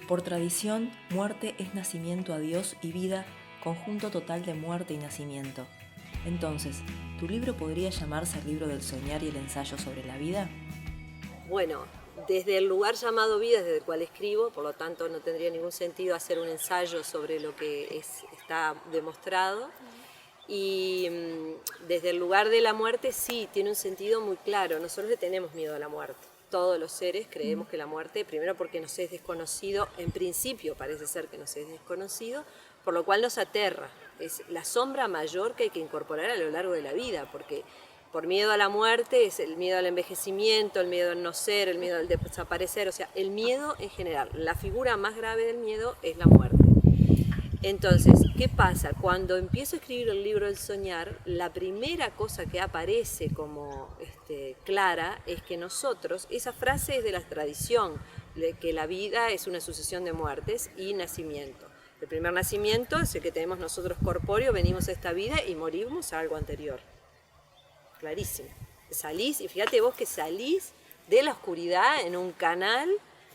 Por tradición, muerte es nacimiento a Dios y vida, conjunto total de muerte y nacimiento. Entonces, ¿tu libro podría llamarse el libro del soñar y el ensayo sobre la vida? Bueno, desde el lugar llamado vida, desde el cual escribo, por lo tanto no tendría ningún sentido hacer un ensayo sobre lo que está demostrado. Y desde el lugar de la muerte sí, tiene un sentido muy claro. Nosotros le tenemos miedo a la muerte. Todos los seres creemos que la muerte, primero porque nos es desconocido, en principio parece ser que nos es desconocido, por lo cual nos aterra. Es la sombra mayor que hay que incorporar a lo largo de la vida, porque por miedo a la muerte es el miedo al envejecimiento, el miedo al no ser, el miedo al desaparecer, o sea, el miedo en general. La figura más grave del miedo es la muerte. Entonces, ¿qué pasa? Cuando empiezo a escribir el libro del soñar, la primera cosa que aparece como clara es que nosotros, esa frase es de la tradición, de que la vida es una sucesión de muertes y nacimiento. El primer nacimiento es el que tenemos nosotros corpóreo, venimos a esta vida y morimos a algo anterior. Clarísimo. Salís, y fíjate vos que salís de la oscuridad en un canal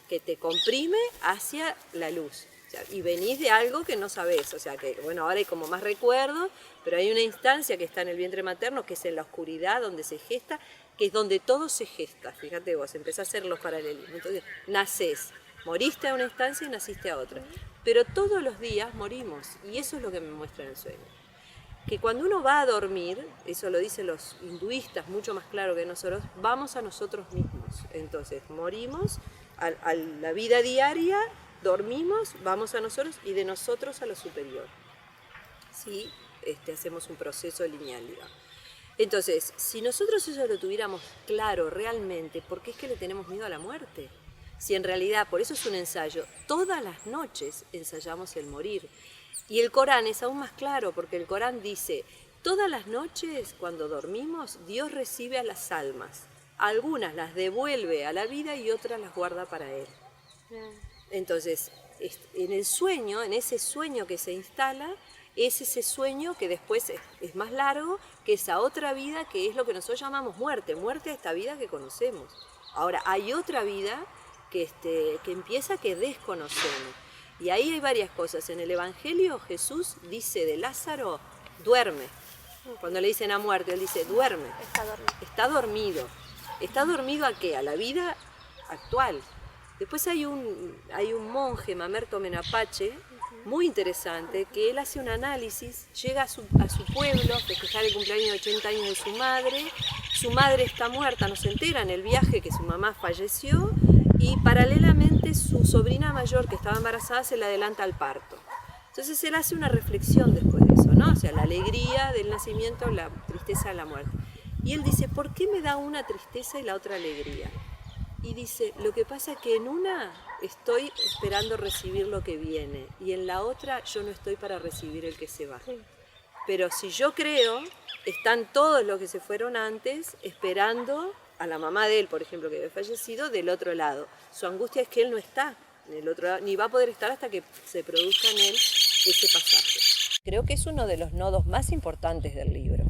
que te comprime hacia la luz. Y venís de algo que no sabés, o sea que, bueno, ahora hay como más recuerdos, pero hay una instancia que está en el vientre materno, que es en la oscuridad, donde se gesta, que es donde todo se gesta, fíjate vos, empezás a hacer los paralelismos. Entonces, nacés, moriste a una instancia y naciste a otra, pero todos los días morimos, y eso es lo que me muestra en el sueño. Que cuando uno va a dormir, eso lo dicen los hinduistas mucho más claro que nosotros, vamos a nosotros mismos. Entonces, morimos a la vida diaria, dormimos, vamos a nosotros y de nosotros a lo superior. ¿Sí? Hacemos un proceso lineal, digamos. Entonces, si nosotros eso lo tuviéramos claro realmente, ¿por qué es que le tenemos miedo a la muerte? Si en realidad, por eso es un ensayo, todas las noches ensayamos el morir. Y el Corán es aún más claro, porque el Corán dice, todas las noches cuando dormimos, Dios recibe a las almas. Algunas las devuelve a la vida y otras las guarda para Él. Entonces, en el sueño, en ese sueño que se instala, es ese sueño que después es más largo que esa otra vida que es lo que nosotros llamamos muerte, muerte a esta vida que conocemos. Ahora, hay otra vida que empieza que desconocemos. Y ahí hay varias cosas. En el Evangelio Jesús dice de Lázaro, duerme. Cuando le dicen a muerte, él dice, duerme. Está dormido. ¿Está dormido a qué? A la vida actual. Después hay un monje, Mamerto Menapache, muy interesante, que él hace un análisis, llega a su pueblo, festejar el cumpleaños de 80 años de su madre está muerta, no se entera en el viaje que su mamá falleció, y paralelamente su sobrina mayor que estaba embarazada se le adelanta al parto. Entonces él hace una reflexión después de eso, ¿no? O sea, la alegría del nacimiento, la tristeza de la muerte. Y él dice, ¿por qué me da una tristeza y la otra alegría? Y dice, lo que pasa es que en una estoy esperando recibir lo que viene y en la otra yo no estoy para recibir el que se va. Pero si yo creo, están todos los que se fueron antes esperando a la mamá de él, por ejemplo, que había fallecido, del otro lado. Su angustia es que él no está en el otro lado, ni va a poder estar hasta que se produzca en él ese pasaje. Creo que es uno de los nodos más importantes del libro.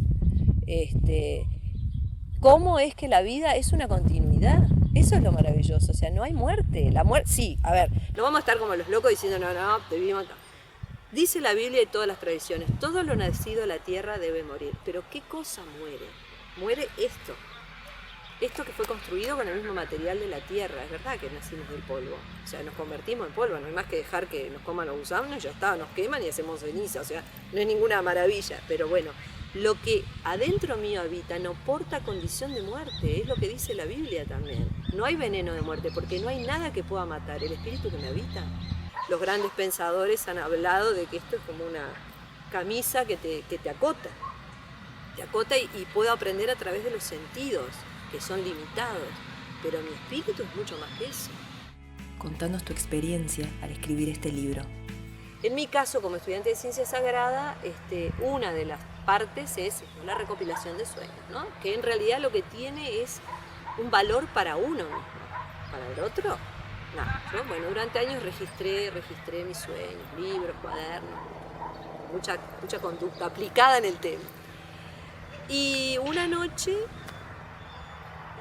¿Cómo es que la vida es una continuidad? Eso es lo maravilloso, o sea, no hay muerte. La muerte, sí, a ver, no vamos a estar como los locos diciendo, no, te vivimos. Dice la Biblia y todas las tradiciones, todo lo nacido de la tierra debe morir. Pero ¿qué cosa muere? Muere esto. Esto que fue construido con el mismo material de la tierra. Es verdad que nacimos del polvo. O sea, nos convertimos en polvo. No hay más que dejar que nos coman los gusanos, ya está, nos queman y hacemos ceniza. O sea, no es ninguna maravilla. Pero bueno, lo que adentro mío habita no porta condición de muerte. Es lo que dice la Biblia también. No hay veneno de muerte porque no hay nada que pueda matar el espíritu que me habita. Los grandes pensadores han hablado de que esto es como una camisa que te acota. Te acota y puedo aprender a través de los sentidos, que son limitados, pero mi espíritu es mucho más que eso. Contanos tu experiencia al escribir este libro. En mi caso, como estudiante de Ciencia Sagrada, una de las partes es la recopilación de sueños, ¿no? Que en realidad lo que tiene es un valor para uno mismo, para el otro, no. Yo, bueno, durante años registré mis sueños, libros, cuadernos, mucha conducta aplicada en el tema. Y una noche,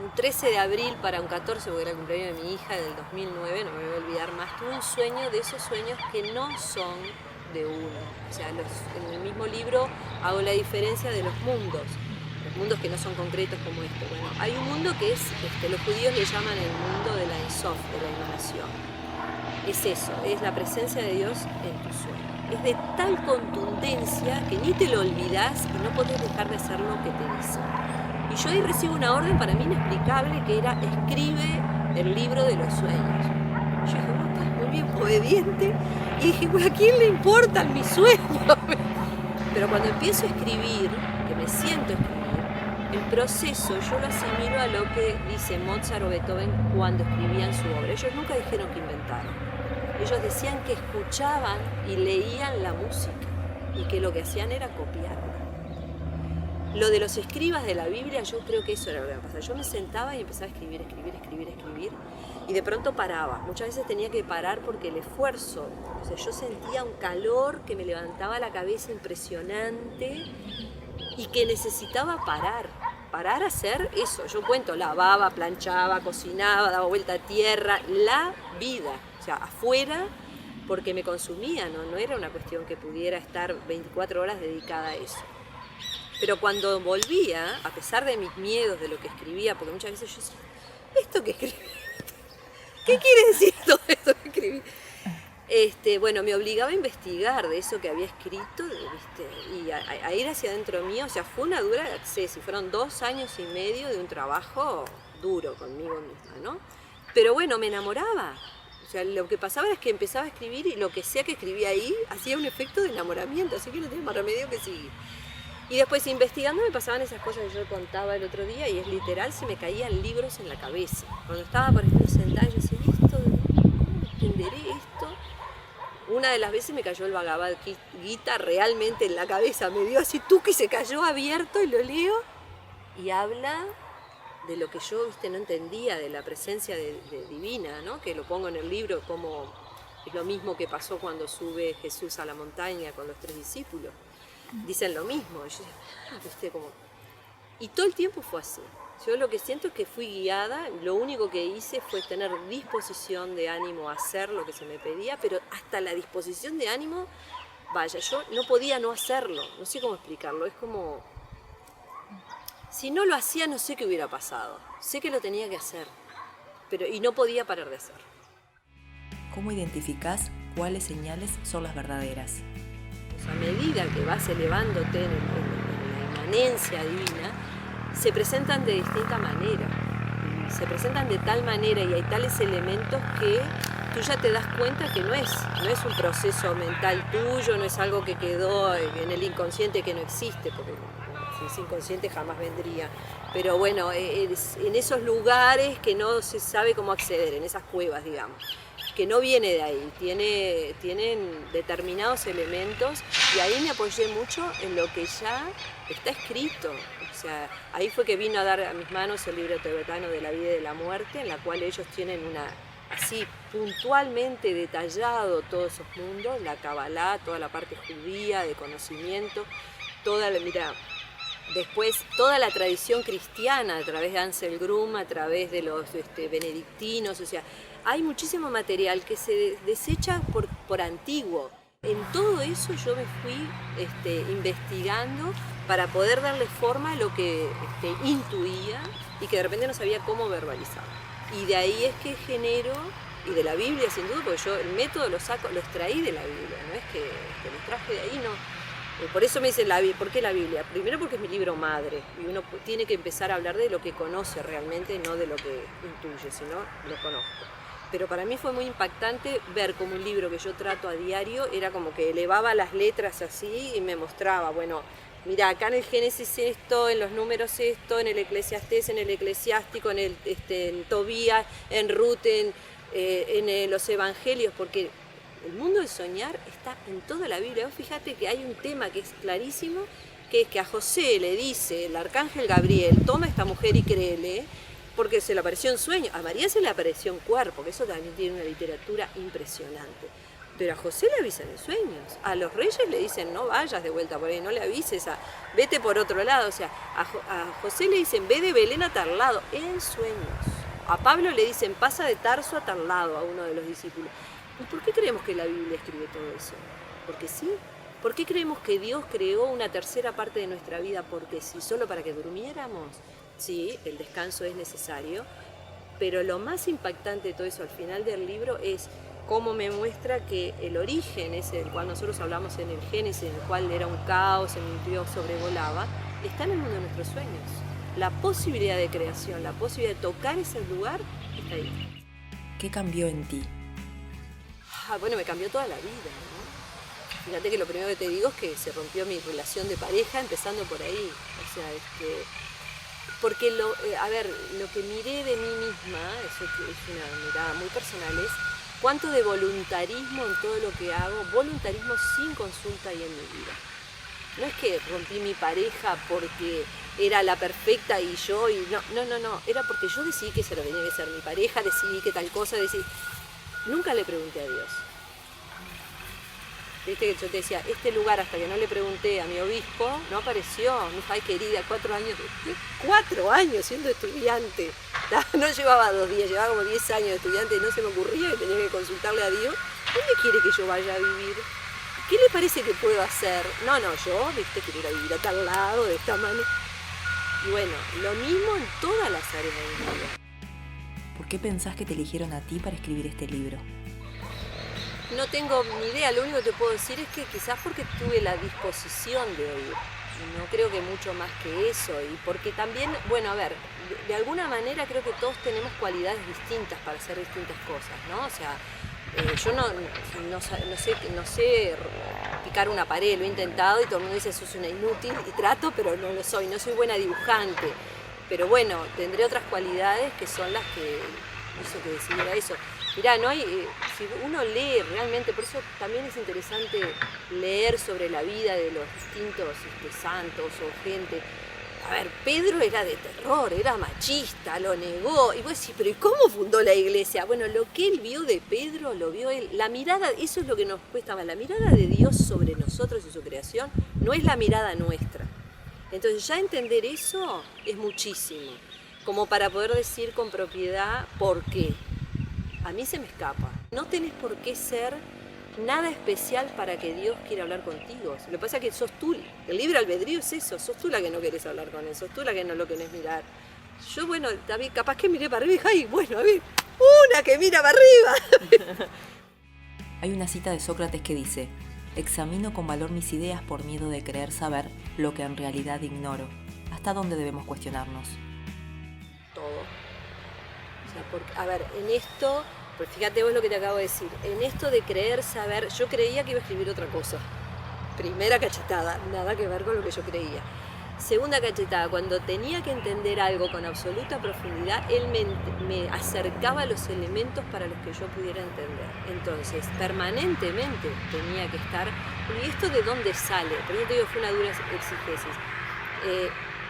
un 13 de abril para un 14, porque era el cumpleaños de mi hija del 2009, no me voy a olvidar más tuve un sueño de esos sueños que no son de uno. O sea, en el mismo libro hago la diferencia de los mundos que no son concretos como este. Bueno, hay un mundo que es, los judíos le llaman el mundo de la Ensof, de la emanación. Es eso, es la presencia de Dios en tu sueño. Es de tal contundencia que ni te lo olvidás y no podés dejar de hacer lo que te dice. Y yo ahí recibo una orden para mí inexplicable que era: escribe el libro de los sueños. Yo dije, bueno, estás muy bien obediente. Y dije, bueno, ¿a quién le importan mis sueños? Pero cuando empiezo a escribir, que me siento a escribir, el proceso yo lo asimilo a lo que dice Mozart o Beethoven cuando escribían su obra. Ellos nunca dijeron que inventaron. Ellos decían que escuchaban y leían la música y que lo que hacían era copiarla. Lo de los escribas de la Biblia, yo creo que eso era lo que me pasaba. Yo me sentaba y empezaba a escribir, y de pronto paraba. Muchas veces tenía que parar porque el esfuerzo, o sea, yo sentía un calor que me levantaba la cabeza impresionante y que necesitaba parar a hacer eso. Yo cuento, lavaba, planchaba, cocinaba, daba vuelta a tierra, la vida, o sea, afuera, porque me consumía, no era una cuestión que pudiera estar 24 horas dedicada a eso. Pero cuando volvía, a pesar de mis miedos de lo que escribía, porque muchas veces yo decía, ¿esto que escribí? ¿Qué quiere decir todo esto que escribí? Bueno, me obligaba a investigar de eso que había escrito, ¿viste? Y a ir hacia adentro mío. O sea, fue una dura acceso, fueron 2 años y medio de un trabajo duro conmigo misma, ¿no? Pero bueno, me enamoraba. O sea, lo que pasaba es que empezaba a escribir y lo que sea que escribía ahí hacía un efecto de enamoramiento, así que no tenía más remedio que seguir. Y después investigando me pasaban esas cosas que yo contaba el otro día, y es literal, se me caían libros en la cabeza. Cuando estaba, por ejemplo, sentada, yo decía, ¿cómo entenderé esto? Una de las veces me cayó el Bhagavad Gita realmente en la cabeza, me dio así que se cayó abierto, y lo leo y habla de lo que yo, ¿viste? No entendía, de la presencia de divina, ¿no? Que lo pongo en el libro, como es lo mismo que pasó cuando sube Jesús a la montaña con los 3 discípulos. Dicen lo mismo. Y yo decía, ¿viste? Y todo el tiempo fue así. Yo lo que siento es que fui guiada, lo único que hice fue tener disposición de ánimo a hacer lo que se me pedía, pero hasta la disposición de ánimo, vaya, yo no podía no hacerlo, no sé cómo explicarlo, es como, si no lo hacía no sé qué hubiera pasado, sé que lo tenía que hacer, y no podía parar de hacer. ¿Cómo identificás cuáles señales son las verdaderas? A medida que vas elevándote en la inmanencia divina, se presentan de distinta manera, se presentan de tal manera y hay tales elementos que tú ya te das cuenta que no es un proceso mental tuyo, no es algo que quedó en el inconsciente que no existe, porque si es inconsciente jamás vendría. Pero bueno, en esos lugares que no se sabe cómo acceder, en esas cuevas, digamos, que no viene de ahí, tienen determinados elementos, y ahí me apoyé mucho en lo que ya está escrito. O sea, ahí fue que vino a dar a mis manos el libro tibetano de la vida y de la muerte, en la cual ellos tienen así puntualmente detallado todos esos mundos, la Kabbalah, toda la parte judía de conocimiento, después toda la tradición cristiana a través de Ansel Grum, a través de los benedictinos, o sea, hay muchísimo material que se desecha por antiguo. En todo eso yo me fui investigando para poder darle forma a lo que intuía y que de repente no sabía cómo verbalizar. Y de ahí es que genero, y de la Biblia sin duda, porque yo el método lo extraí de la Biblia, no es que lo traje de ahí, no. Por eso me dicen, ¿por qué la Biblia? Primero porque es mi libro madre, y uno tiene que empezar a hablar de lo que conoce realmente, no de lo que intuye, sino lo conozco. Pero para mí fue muy impactante ver como un libro que yo trato a diario era como que elevaba las letras así y me mostraba, bueno, mira, acá en el Génesis esto, en los números esto, en el Eclesiastés, en el Eclesiástico, en Tobías, en Ruth, en los Evangelios, porque el mundo de soñar está en toda la Biblia. Vos fíjate que hay un tema que es clarísimo, que es que a José le dice el arcángel Gabriel, toma a esta mujer y créele, porque se le apareció en sueño. A María se le apareció en cuerpo, que eso también tiene una literatura impresionante. Pero a José le avisan en sueños. A los reyes le dicen, no vayas de vuelta por ahí, no le avises, vete por otro lado. O sea, a José le dicen, ve de Belén a tal lado, en sueños. A Pablo le dicen, pasa de Tarso a tal lado, a uno de los discípulos. ¿Y por qué creemos que la Biblia escribe todo eso? Porque sí. ¿Por qué creemos que Dios creó una tercera parte de nuestra vida? Porque sí, solo para que durmiéramos. Sí, el descanso es necesario, pero lo más impactante de todo eso al final del libro es cómo me muestra que el origen, ese del cual nosotros hablamos en el Génesis, en el cual era un caos, en el que Dios sobrevolaba, está en el mundo de nuestros sueños. La posibilidad de creación, la posibilidad de tocar ese lugar, está ahí. ¿Qué cambió en ti? Bueno, me cambió toda la vida, ¿no? Fíjate que lo primero que te digo es que se rompió mi relación de pareja, empezando por ahí. O sea, porque lo que miré de mí misma, eso que es una mirada muy personal, es cuánto de voluntarismo en todo lo que hago, voluntarismo sin consulta hay en mi vida. No es que rompí mi pareja porque era la perfecta y yo, no, era porque yo decidí que se lo tenía que ser mi pareja, decidí que tal cosa, nunca le pregunté a Dios. Viste que yo te decía, este lugar hasta que no le pregunté a mi obispo, no apareció. Mi hija, ay querida, 4 años siendo estudiante. No llevaba 2 días, llevaba como 10 años de estudiante y no se me ocurría que tenía que consultarle a Dios. ¿Dónde quiere que yo vaya a vivir? ¿Qué le parece que puedo hacer? No, yo, viste, quiero ir a vivir a tal lado, de esta manera. Y bueno, lo mismo en todas las áreas de mi vida. ¿Por qué pensás que te eligieron a ti para escribir este libro? No tengo ni idea, lo único que te puedo decir es que quizás porque tuve la disposición de oír, no creo que mucho más que eso, y porque también, bueno, a ver, de alguna manera creo que todos tenemos cualidades distintas para hacer distintas cosas, ¿no? O sea, yo no sé picar una pared, lo he intentado y todo el mundo dice, sos una inútil, y trato, pero no lo soy, no soy buena dibujante, pero bueno, tendré otras cualidades que son las que hizo que decidiera eso. Mirá, no hay, si uno lee realmente, por eso también es interesante leer sobre la vida de los distintos santos o gente. A ver, Pedro era de terror, era machista, lo negó. Y vos decís, pero ¿y cómo fundó la iglesia? Bueno, lo que él vio de Pedro, lo vio él. La mirada, eso es lo que nos cuesta más. La mirada de Dios sobre nosotros y su creación no es la mirada nuestra. Entonces ya entender eso es muchísimo. Como para poder decir con propiedad por qué. A mí se me escapa. No tenés por qué ser nada especial para que Dios quiera hablar contigo. Lo que pasa es que sos tú. El libre albedrío es eso. Sos tú la que no querés hablar con él. Sos tú la que no lo querés mirar. Yo, bueno, David, capaz que miré para arriba y dije, ay, bueno, a ver, una que mira para arriba. Hay una cita de Sócrates que dice, examino con valor mis ideas por miedo de creer saber lo que en realidad ignoro. ¿Hasta dónde debemos cuestionarnos? Todo. O sea, porque, a ver, en esto, pues fíjate vos lo que te acabo de decir, en esto de creer saber, yo creía que iba a escribir otra cosa. Primera cachetada, nada que ver con lo que yo creía. Segunda cachetada, cuando tenía que entender algo con absoluta profundidad, él me acercaba los elementos para los que yo pudiera entender. Entonces, permanentemente tenía que estar, ¿y esto de dónde sale? Por eso te digo, fue una dura exégesis.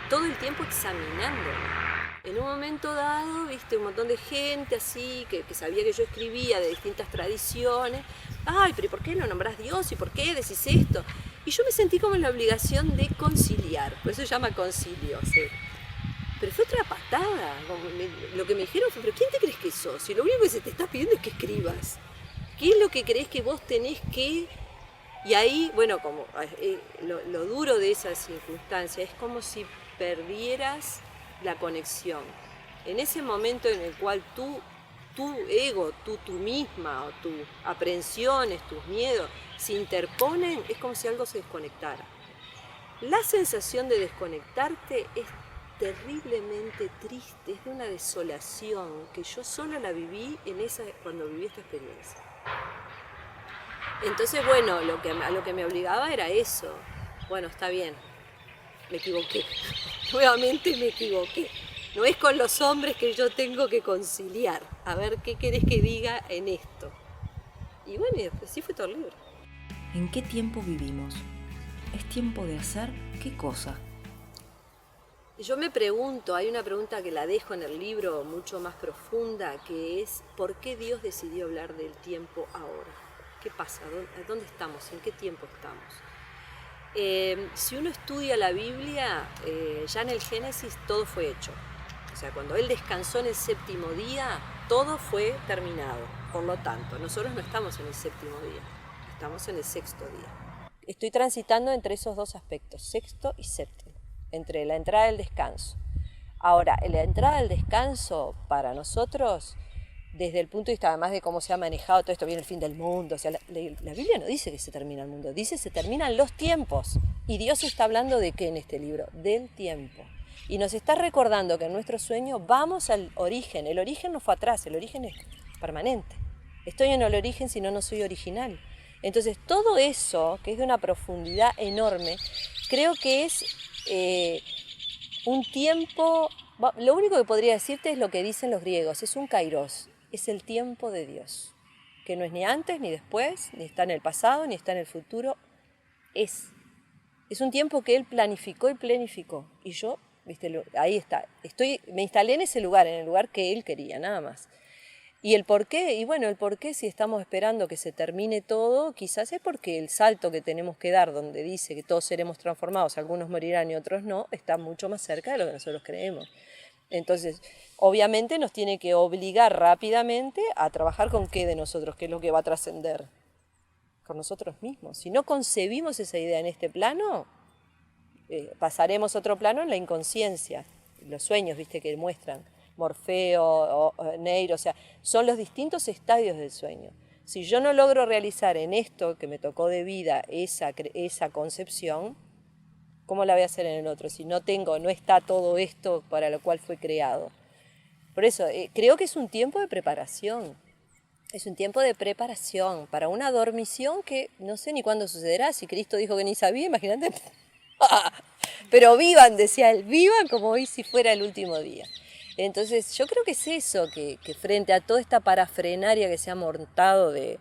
Todo el tiempo examinándolo. En un momento dado, viste, un montón de gente así, que sabía que yo escribía de distintas tradiciones. Ay, pero ¿y por qué no nombrás Dios? ¿Y por qué decís esto? Y yo me sentí como en la obligación de conciliar, por eso se llama concilio. ¿Sí? Pero fue otra patada. Lo que me dijeron fue, ¿pero quién te crees que sos? Si lo único que se te está pidiendo es que escribas. ¿Qué es lo que crees que vos tenés que...? Y ahí, bueno, como lo duro de esa circunstancia es como si perdieras la conexión. En ese momento en el cual tu ego, tú misma, o tus aprehensiones, tus miedos se interponen, es como si algo se desconectara. La sensación de desconectarte es terriblemente triste, es de una desolación que yo solo la viví cuando viví esta experiencia. Entonces, bueno, a lo que me obligaba era eso. Bueno, está bien, me equivoqué. Nuevamente me equivoqué. No es con los hombres que yo tengo que conciliar. A ver, ¿qué querés que diga en esto? Y bueno, y después sí fue todo el libro. ¿En qué tiempo vivimos? ¿Es tiempo de hacer qué cosa? Yo me pregunto, hay una pregunta que la dejo en el libro mucho más profunda, que es ¿por qué Dios decidió hablar del tiempo ahora? ¿Qué pasa? ¿Dónde estamos? ¿En qué tiempo estamos? Si uno estudia la Biblia, ya en el Génesis todo fue hecho. O sea, cuando Él descansó en el séptimo día, todo fue terminado. Por lo tanto, nosotros no estamos en el séptimo día, estamos en el sexto día. Estoy transitando entre esos dos aspectos, sexto y séptimo, entre la entrada y el descanso. Ahora, la entrada al descanso para nosotros, desde el punto de vista además de cómo se ha manejado todo esto, viene el fin del mundo, o sea, la Biblia no dice que se termina el mundo, dice se terminan los tiempos. Y Dios está hablando de qué en este libro, del tiempo. Y nos está recordando que en nuestro sueño vamos al origen. El origen no fue atrás, el origen es permanente. Estoy en el origen si no soy original. Entonces todo eso, que es de una profundidad enorme, creo que es un tiempo, lo único que podría decirte es lo que dicen los griegos, es un kairos, es el tiempo de Dios, que no es ni antes ni después, ni está en el pasado, ni está en el futuro, es un tiempo que Él planificó y planificó, y yo, viste, ahí está, me instalé en ese lugar, en el lugar que Él quería, nada más. Y el por qué, y bueno, el por qué si estamos esperando que se termine todo, quizás es porque el salto que tenemos que dar, donde dice que todos seremos transformados, algunos morirán y otros no, está mucho más cerca de lo que nosotros creemos. Entonces, obviamente nos tiene que obligar rápidamente a trabajar con qué de nosotros, qué es lo que va a trascender, con nosotros mismos. Si no concebimos esa idea en este plano, pasaremos a otro plano en la inconsciencia, los sueños, viste, que muestran. Morfeo, Neiro, o sea, son los distintos estadios del sueño. Si yo no logro realizar en esto que me tocó de vida esa concepción, ¿cómo la voy a hacer en el otro? Si no está todo esto para lo cual fue creado. Por eso, creo que es un tiempo de preparación. Es un tiempo de preparación para una dormición que no sé ni cuándo sucederá. Si Cristo dijo que ni sabía, imagínate. Pero vivan, decía él, vivan como hoy si fuera el último día. Entonces yo creo que es eso, que frente a toda esta parafrenaria que se ha montado de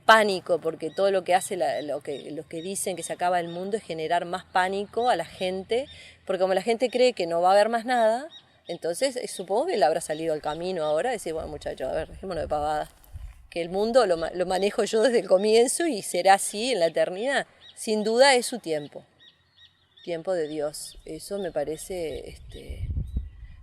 pánico, porque todo lo que hace, lo que dicen que se acaba el mundo es generar más pánico a la gente, porque como la gente cree que no va a haber más nada, entonces supongo que le habrá salido al camino ahora, decir, bueno muchachos, a ver, dejémonos de pavadas, que el mundo lo manejo yo desde el comienzo y será así en la eternidad. Sin duda es su tiempo de Dios, eso me parece...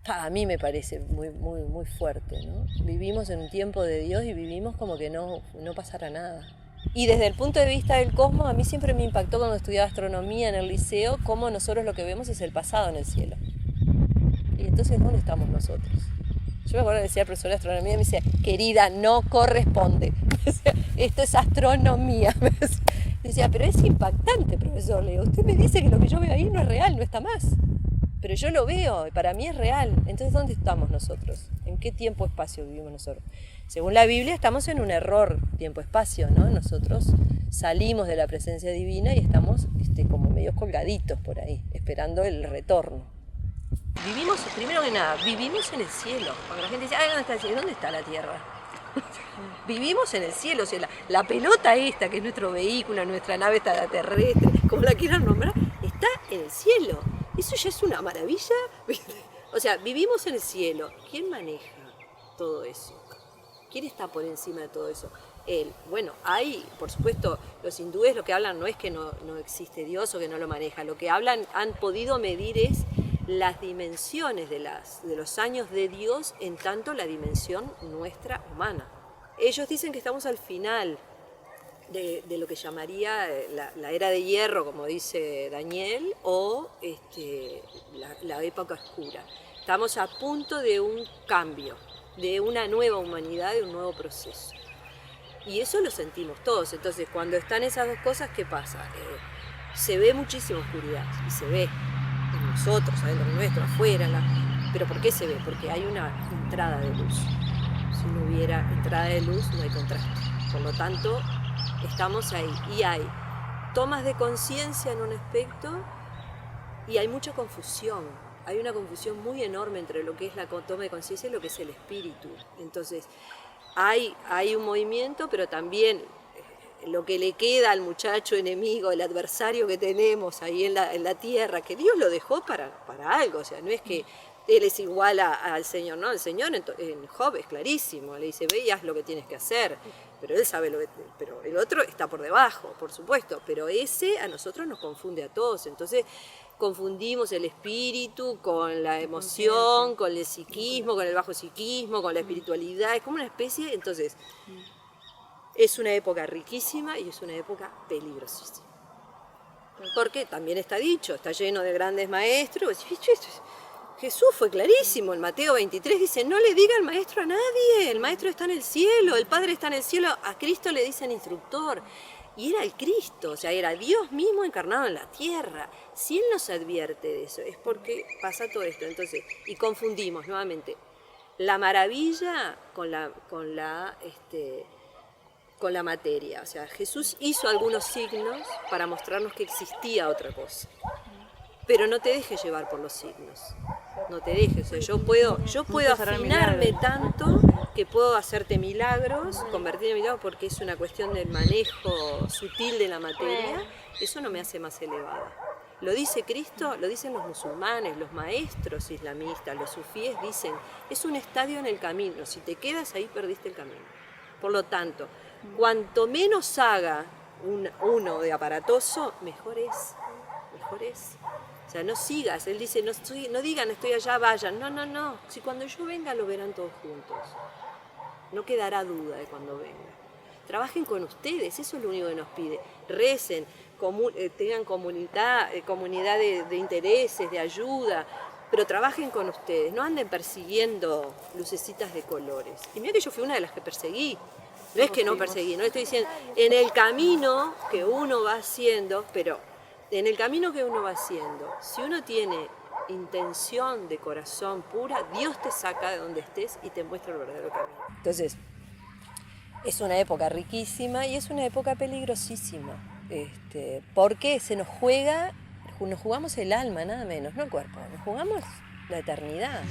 A mí me parece muy, muy, muy fuerte, ¿no? Vivimos en un tiempo de Dios y vivimos como que no pasara nada. Y desde el punto de vista del cosmos, a mí siempre me impactó cuando estudiaba astronomía en el liceo, cómo nosotros lo que vemos es el pasado en el cielo. Y entonces, ¿dónde estamos nosotros? Yo me acuerdo que decía el profesor de astronomía, me decía, querida, no corresponde. Esto es astronomía. Me decía, pero es impactante, profesor. Le digo, usted me dice que lo que yo veo ahí no es real, no está más. Pero yo lo veo, y para mí es real. Entonces, ¿dónde estamos nosotros? ¿En qué tiempo-espacio vivimos nosotros? Según la Biblia, estamos en un error tiempo-espacio, ¿no? Nosotros salimos de la presencia divina y estamos como medio colgaditos por ahí, esperando el retorno. Vivimos, primero que nada, vivimos en el cielo. Cuando la gente dice, ¿dónde está el cielo? ¿Dónde está la tierra? Vivimos en el cielo, o sea, la pelota esta, que es nuestro vehículo, nuestra nave extraterrestre, como la quieran nombrar, está en el cielo. Eso ya es una maravilla. O sea, vivimos en el cielo. ¿Quién maneja todo eso? ¿Quién está por encima de todo eso? Él. Bueno, hay, por supuesto, los hindúes lo que hablan no es que no existe Dios o que no lo maneja. Lo que hablan, han podido medir es las dimensiones de los años de Dios en tanto la dimensión nuestra humana. Ellos dicen que estamos al final de lo que llamaría la era de hierro, como dice Daniel, o la época oscura. Estamos a punto de un cambio, de una nueva humanidad, de un nuevo proceso. Y eso lo sentimos todos. Entonces, cuando están esas dos cosas, ¿qué pasa? Se ve muchísima oscuridad, y se ve en nosotros, adentro nuestro, afuera. ¿Pero por qué se ve? Porque hay una entrada de luz. Si no hubiera entrada de luz, no hay contraste. Por lo tanto, estamos ahí y hay tomas de conciencia en un aspecto y hay mucha confusión. Hay una confusión muy enorme entre lo que es la toma de conciencia y lo que es el espíritu. Entonces, hay un movimiento, pero también lo que le queda al muchacho enemigo, el adversario que tenemos ahí en la tierra, que Dios lo dejó para algo. O sea, no es que Él es igual al Señor, no, el Señor en Job es clarísimo, le dice, ve y haz lo que tienes que hacer, pero Él sabe pero el otro está por debajo, por supuesto, pero ese a nosotros nos confunde a todos. Entonces confundimos el espíritu con la emoción, con el psiquismo, con el bajo psiquismo, con la espiritualidad, es como una especie, entonces es una época riquísima y es una época peligrosísima. Porque también está dicho, está lleno de grandes maestros. Jesús fue clarísimo, en Mateo 23 dice, no le diga el maestro a nadie, el maestro está en el cielo, el Padre está en el cielo, a Cristo le dicen instructor. Y era el Cristo, o sea, era Dios mismo encarnado en la tierra. Si Él nos advierte de eso, es porque pasa todo esto. Entonces, y confundimos nuevamente la maravilla con la materia. O sea, Jesús hizo algunos signos para mostrarnos que existía otra cosa. Pero no te dejes llevar por los signos. No te dejes. O sea, yo puedo afinarme tanto que puedo hacerte milagros, convertirme en milagros, porque es una cuestión del manejo sutil de la materia. Eso no me hace más elevada. Lo dice Cristo, lo dicen los musulmanes, los maestros islamistas, los sufíes dicen, es un estadio en el camino. Si te quedas ahí, perdiste el camino. Por lo tanto, cuanto menos haga uno de aparatoso, mejor es. O sea, no sigas, él dice, no digan estoy allá, vayan. No. Si cuando yo venga lo verán todos juntos. No quedará duda de cuando venga. Trabajen con ustedes, eso es lo único que nos pide. Recen, tengan comunidad de intereses, de ayuda, pero trabajen con ustedes. No anden persiguiendo lucecitas de colores. Y mira que yo fui una de las que perseguí. No es que no perseguí, no estoy diciendo, en el camino que uno va haciendo, pero en el camino que uno va haciendo, si uno tiene intención de corazón pura, Dios te saca de donde estés y te muestra el verdadero camino. Entonces, es una época riquísima y es una época peligrosísima, porque nos jugamos el alma, nada menos, no el cuerpo, nos jugamos la eternidad.